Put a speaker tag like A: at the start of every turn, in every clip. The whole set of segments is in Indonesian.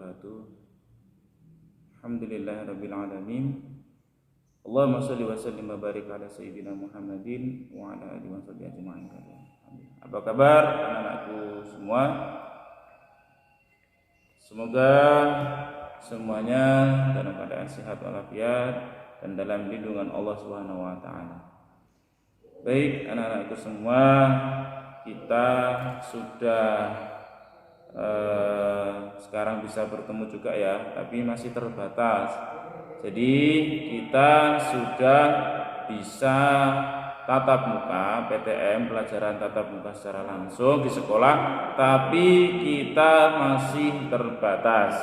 A: wabarakatuh. Alhamdulillahirabbil alamin. Allahumma shalli wa sallim wa barik ala sayyidina Muhammadin wa ala alihi wa sahbihi ajma'in. Apa kabar anak-anakku semua? Semoga semuanya dalam keadaan sehat walafiat dan dalam lindungan Allah Subhanahu wa taala. Baik anak-anakku semua, kita sudah sekarang bisa bertemu juga ya, tapi masih terbatas. Jadi kita sudah bisa tatap muka PTM, pelajaran tatap muka secara langsung di sekolah, tapi kita masih terbatas.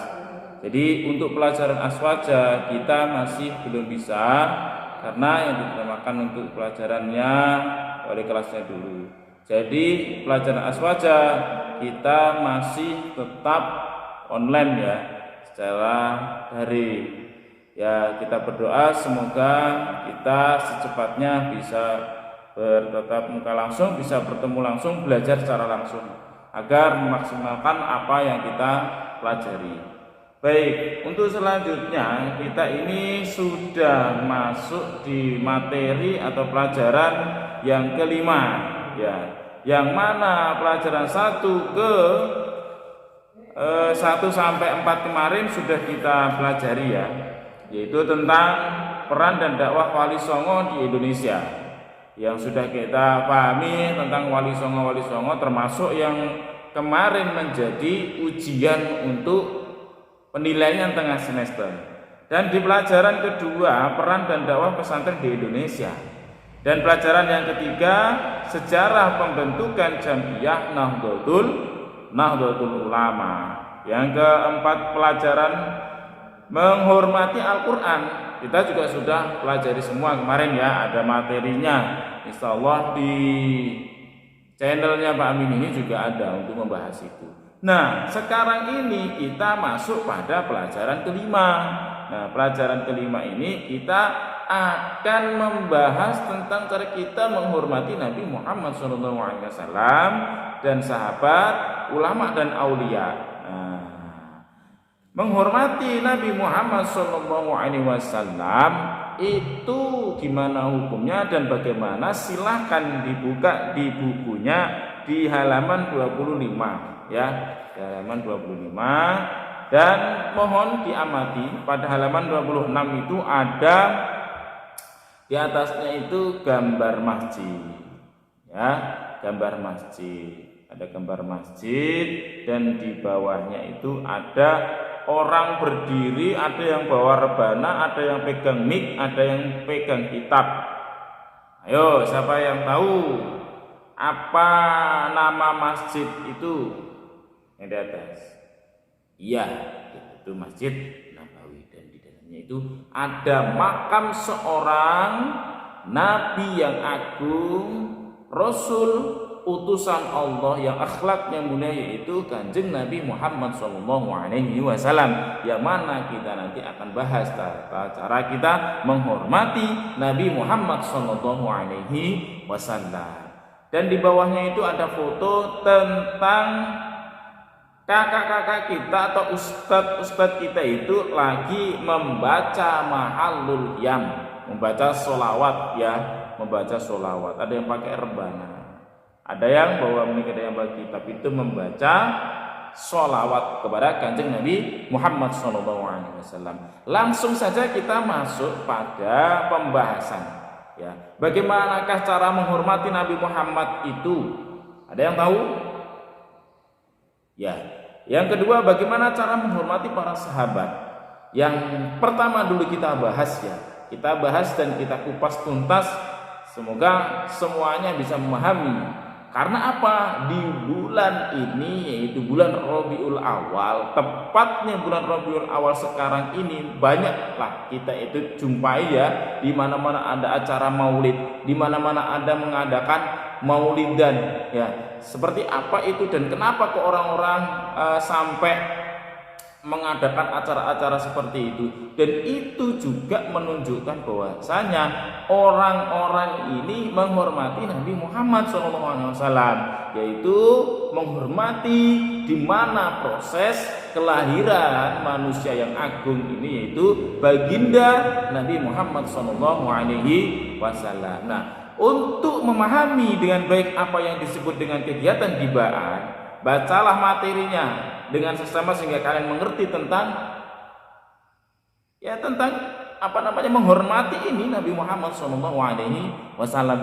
A: Jadi untuk pelajaran aswaja kita masih belum bisa, karena yang diutamakan untuk pelajarannya oleh kelasnya dulu. Jadi pelajaran aswaja kita masih tetap online ya, secara daring. Ya, kita berdoa semoga kita secepatnya bisa bertatap muka langsung, bisa bertemu langsung, belajar secara langsung agar memaksimalkan apa yang kita pelajari. Baik, untuk selanjutnya kita ini sudah masuk di materi atau pelajaran yang kelima ya, yang mana pelajaran 1 sampai 4 kemarin sudah kita pelajari ya, yaitu tentang peran dan dakwah Wali Songo di Indonesia. Yang sudah kita pahami tentang Wali Songo termasuk yang kemarin menjadi ujian untuk penilaian tengah semester. Dan di pelajaran kedua, peran dan dakwah pesantren di Indonesia. Dan pelajaran yang ketiga, sejarah pembentukan Jam'iyah Nahdlatul Ulama. Yang keempat, pelajaran menghormati Al-Quran. Kita juga sudah pelajari semua kemarin ya, ada materinya. Insya Allah di channelnya Pak Amin ini juga ada untuk membahas itu. Nah, sekarang ini kita masuk pada pelajaran kelima. Nah, pelajaran kelima ini kita akan membahas tentang cara kita menghormati Nabi Muhammad SAW dan sahabat, ulama dan aulia. Nah, menghormati Nabi Muhammad SAW itu gimana hukumnya dan bagaimana? Silahkan dibuka di bukunya di halaman 25 ya, di halaman 25, dan mohon diamati pada halaman 26 itu ada di atasnya itu gambar masjid ya, gambar masjid, ada gambar masjid, dan di bawahnya itu ada orang berdiri, ada yang bawa rebana, ada yang pegang mic, ada yang pegang kitab. Ayo, siapa yang tahu apa nama masjid itu yang di atas? Iya, itu Masjid Nabawi, dan di dalamnya itu ada makam seorang nabi yang agung, rasul, utusan Allah yang akhlaknya mulia, yaitu Kanjeng Nabi Muhammad SAW, yang mana kita nanti akan bahas tata cara kita menghormati Nabi Muhammad SAW. Dan di bawahnya itu ada foto tentang kakak-kakak kita atau ustadz kita itu lagi membaca Mahalul Yam, membaca sholawat ya, membaca sholawat. Ada yang pakai rebana, ada yang bawa mic, ada yang bawa kitab, itu membaca sholawat kepada Kanjeng Nabi Muhammad SAW. Langsung saja kita masuk pada pembahasan ya. Bagaimanakah cara menghormati Nabi Muhammad itu? Ada yang tahu? Ya. Yang kedua, bagaimana cara menghormati para sahabat? Yang pertama dulu kita bahas ya. Kita bahas dan kita kupas tuntas. Semoga semuanya bisa memahami. Karena apa? Di bulan ini, yaitu bulan Rabiul Awal, tepatnya bulan Rabiul Awal sekarang ini, banyaklah kita itu jumpai ya, di mana-mana ada acara maulid, di mana-mana ada mengadakan maulidan ya. Seperti apa itu dan kenapa ke orang-orang sampai mengadakan acara-acara seperti itu, dan itu juga menunjukkan bahwasanya orang-orang ini menghormati Nabi Muhammad SAW, yaitu menghormati di mana proses kelahiran manusia yang agung ini, yaitu baginda Nabi Muhammad SAW. Nah, untuk memahami dengan baik apa yang disebut dengan kegiatan gibah, bacalah materinya dengan sesama sehingga kalian mengerti tentang menghormati ini Nabi Muhammad SAW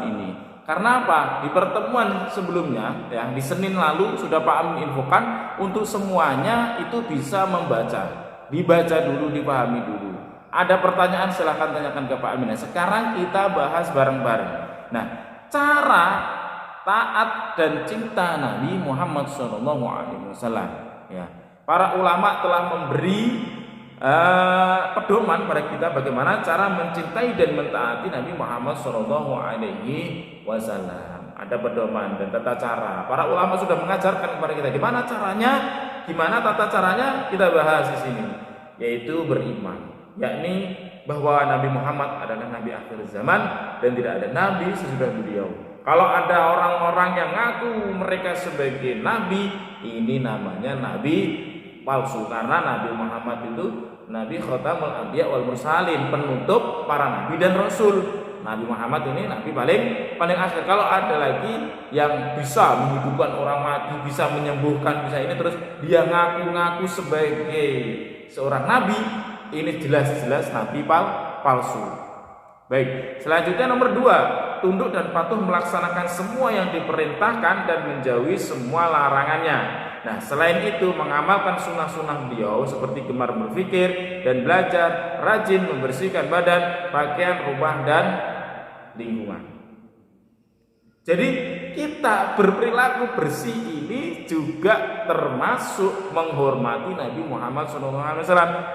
A: ini. Karena apa? Di pertemuan sebelumnya ya, di Senin lalu sudah Pak Amin infokan untuk semuanya itu bisa dibaca dulu, dipahami dulu. Ada pertanyaan silahkan tanyakan ke Pak Amin. Sekarang kita bahas bareng-bareng. Nah, cara taat dan cinta Nabi Muhammad SAW. Ya, para ulama telah memberi pedoman pada kita bagaimana cara mencintai dan mentaati Nabi Muhammad SAW. Ada pedoman dan tata cara. Para ulama sudah mengajarkan kepada kita gimana tata caranya kita bahas di sini, yaitu beriman, yakni bahwa Nabi Muhammad adalah Nabi akhir zaman dan tidak ada nabi sesudah beliau. Kalau ada orang-orang yang ngaku mereka sebagai nabi, ini namanya nabi palsu, karena Nabi Muhammad itu Nabi Khatamul Anbiya wal Mursalin, penutup para nabi dan rasul. Nabi Muhammad ini nabi paling akhir. Kalau ada lagi yang bisa menghidupkan orang mati, bisa menyembuhkan, bisa ini, terus dia ngaku-ngaku sebagai seorang nabi, ini jelas-jelas nabi palsu. Baik, selanjutnya nomor 2, tunduk dan patuh melaksanakan semua yang diperintahkan dan menjauhi semua larangannya. Nah, selain itu mengamalkan sunnah-sunnah beliau seperti gemar berpikir dan belajar, rajin membersihkan badan, pakaian, rumah, dan lingkungan. Jadi kita berperilaku bersih ini juga termasuk menghormati Nabi Muhammad SAW.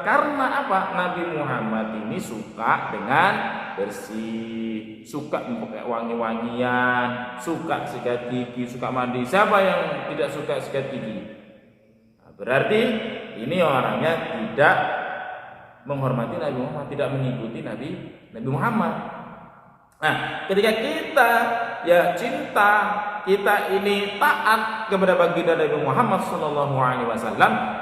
A: Karena apa? Nabi Muhammad ini suka dengan bersih, suka memakai wangi-wangian, suka sikat gigi, suka mandi. Siapa yang tidak suka sikat gigi? Nah, berarti ini orangnya tidak menghormati Nabi Muhammad, tidak mengikuti Nabi Muhammad. Nah, ketika kita cinta, kita ini taat kepada baginda Nabi Muhammad SAW,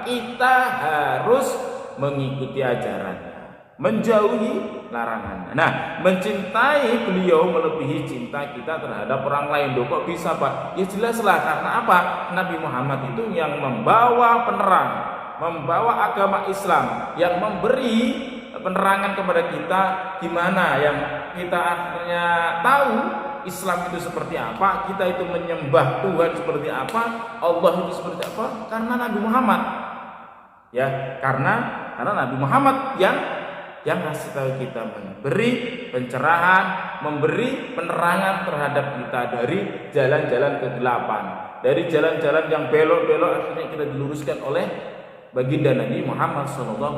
A: kita harus mengikuti ajarannya, menjauhi larangannya. Nah, mencintai beliau melebihi cinta kita terhadap orang lain. Kok bisa, Pak? Ya jelaslah, karena apa? Nabi Muhammad itu yang membawa penerang, membawa agama Islam, yang memberi penerangan kepada kita gimana yang kita akhirnya tahu Islam itu seperti apa, kita itu menyembah Tuhan seperti apa, Allah itu seperti apa, karena Nabi Muhammad. Ya, karena Nabi Muhammad yang ngasih tahu kita, memberi pencerahan, memberi penerangan terhadap kita dari jalan-jalan kegelapan, dari jalan-jalan yang belok-belok, akhirnya kita diluruskan oleh baginda Nabi Muhammad SAW.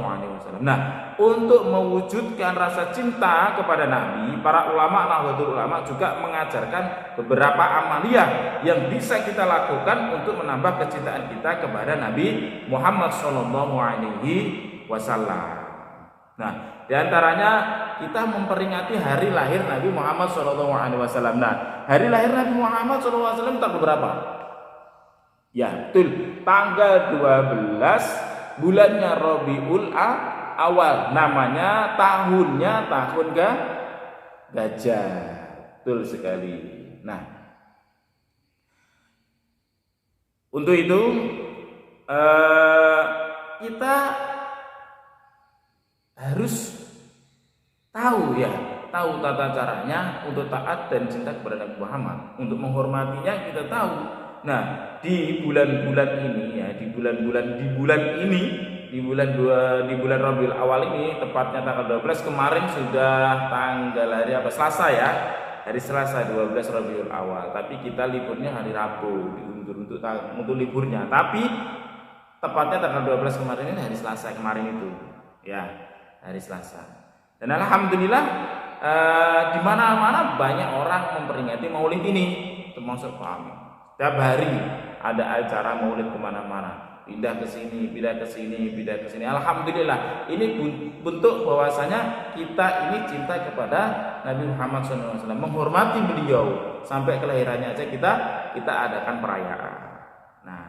A: Nah, untuk mewujudkan rasa cinta kepada Nabi, para ulama, Nahdlatul Ulama juga mengajarkan beberapa amaliyah yang bisa kita lakukan untuk menambah kecintaan kita kepada Nabi Muhammad SAW. Nah, diantaranya kita memperingati hari lahir Nabi Muhammad SAW. Nah, hari lahir Nabi Muhammad SAW tanggal berapa? Ya, betul, tanggal 12 bulannya Rabiul Awal, namanya tahun gajah. Betul sekali. Nah, untuk itu kita harus tahu tata caranya untuk taat dan cinta kepada Nabi Muhammad. Untuk menghormatinya kita tahu. Nah, di bulan-bulan ini ya, di bulan Rabiul Awal ini, tepatnya tanggal 12 kemarin sudah tanggal hari Selasa ya. Hari Selasa 12 Rabiul Awal. Tapi kita liburnya hari Rabu, diundur untuk liburnya. Tapi tepatnya tanggal 12 kemarin ini hari Selasa kemarin itu. Ya, hari Selasa. Dan alhamdulillah di mana-mana banyak orang memperingati Maulid ini, termasuk kami. Setiap hari ada acara maulid kemana-mana. pindah ke sini, pindah ke sini, pindah ke sini. Alhamdulillah, ini bentuk bahwasanya kita ini cinta kepada Nabi Muhammad SAW, menghormati beliau sampai kelahirannya aja kita adakan perayaan. Nah,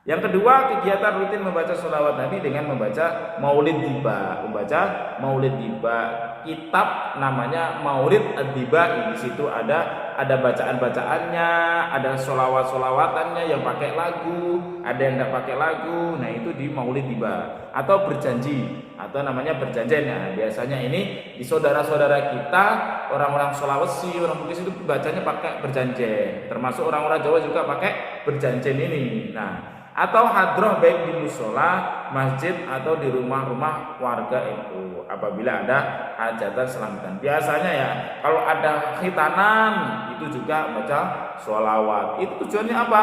A: yang kedua, kegiatan rutin membaca sholawat Nabi dengan membaca Maulid Diba. Membaca Maulid Diba, kitab namanya Maulid Ad-Diba. Di situ ada bacaan-bacaannya, ada sholawat-sholawatannya yang pakai lagu, ada yang tidak pakai lagu. Nah, itu di Maulid Diba. Atau berjanji, atau namanya berjanjian. Nah, biasanya ini di saudara-saudara kita, orang-orang Sulawesi, orang Bugis itu bacanya pakai berjanjian. Termasuk orang-orang Jawa juga pakai berjanjian ini. Nah, atau hadroh baik di musola, masjid atau di rumah-rumah warga itu apabila ada hajatan selamatan. Biasanya ya kalau ada khitanan itu juga baca sholawat. Itu tujuannya apa?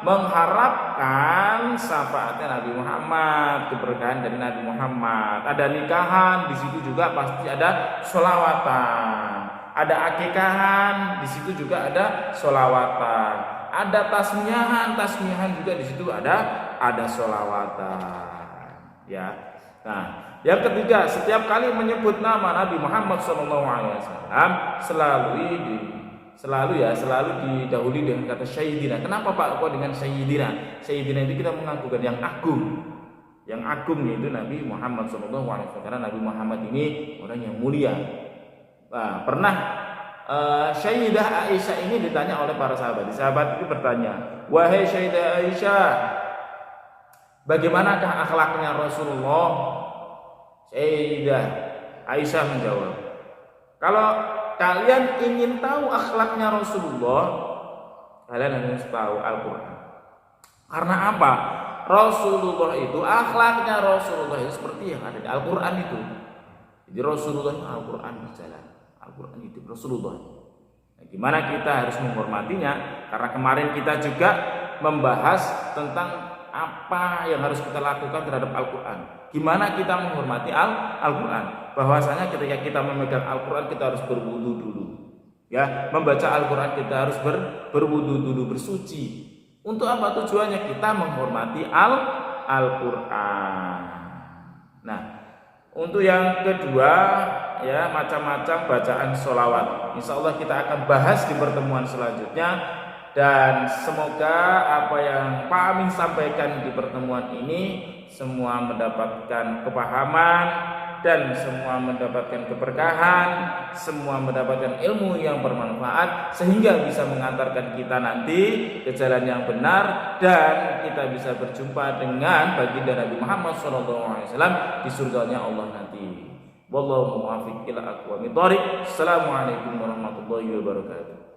A: Mengharapkan syafaatnya Nabi Muhammad, keberkahan dari Nabi Muhammad. Ada nikahan, di situ juga pasti ada sholawatan. Ada akikahan, di situ juga ada sholawatan. Ada tasmihan juga di situ ada sholawatan, ya. Nah, yang ketiga, setiap kali menyebut nama Nabi Muhammad SAW selalu didahului dengan kata Sayyidina. Kenapa Pak kok dengan Sayyidina? Sayyidina itu kita mengakukan yang agung. Yang agung yaitu Nabi Muhammad SAW, karena Nabi Muhammad ini orang yang mulia. Nah, pernah Sayyidah Aisyah ini ditanya oleh para sahabat. Sahabat itu bertanya, "Wahai Sayyidah Aisyah, bagaimanakah akhlaknya Rasulullah?" Sayyidah Aisyah menjawab, "Kalau kalian ingin tahu akhlaknya Rasulullah, kalian harus tahu Al-Qur'an." Karena apa? Rasulullah itu, akhlaknya Rasulullah itu seperti yang ada di Al-Qur'an itu. Jadi Rasulullah itu Al-Qur'an berjalan, Al-Quran hidup Rasulullah. Nah, gimana kita harus menghormatinya? Karena kemarin kita juga membahas tentang apa yang harus kita lakukan terhadap Al-Quran. Gimana kita menghormati Al-Quran? Bahwasanya ketika kita memegang Al-Quran kita harus berwudu dulu. Ya, membaca Al-Quran kita harus berwudu dulu, bersuci. Untuk apa tujuannya? Kita menghormati Al-Quran. Nah, untuk yang kedua, ya, macam-macam bacaan sholawat. Insya Allah kita akan bahas di pertemuan selanjutnya. Dan semoga apa yang Pak Amin sampaikan di pertemuan ini semua mendapatkan kepahaman dan semua mendapatkan keberkahan, semua mendapatkan ilmu yang bermanfaat sehingga bisa mengantarkan kita nanti ke jalan yang benar dan kita bisa berjumpa dengan baginda Nabi Muhammad SAW di surganya Allah nanti. Wallahu muwaffiq ila aqwamit thoriq. Assalamualaikum warahmatullahi wabarakatuh.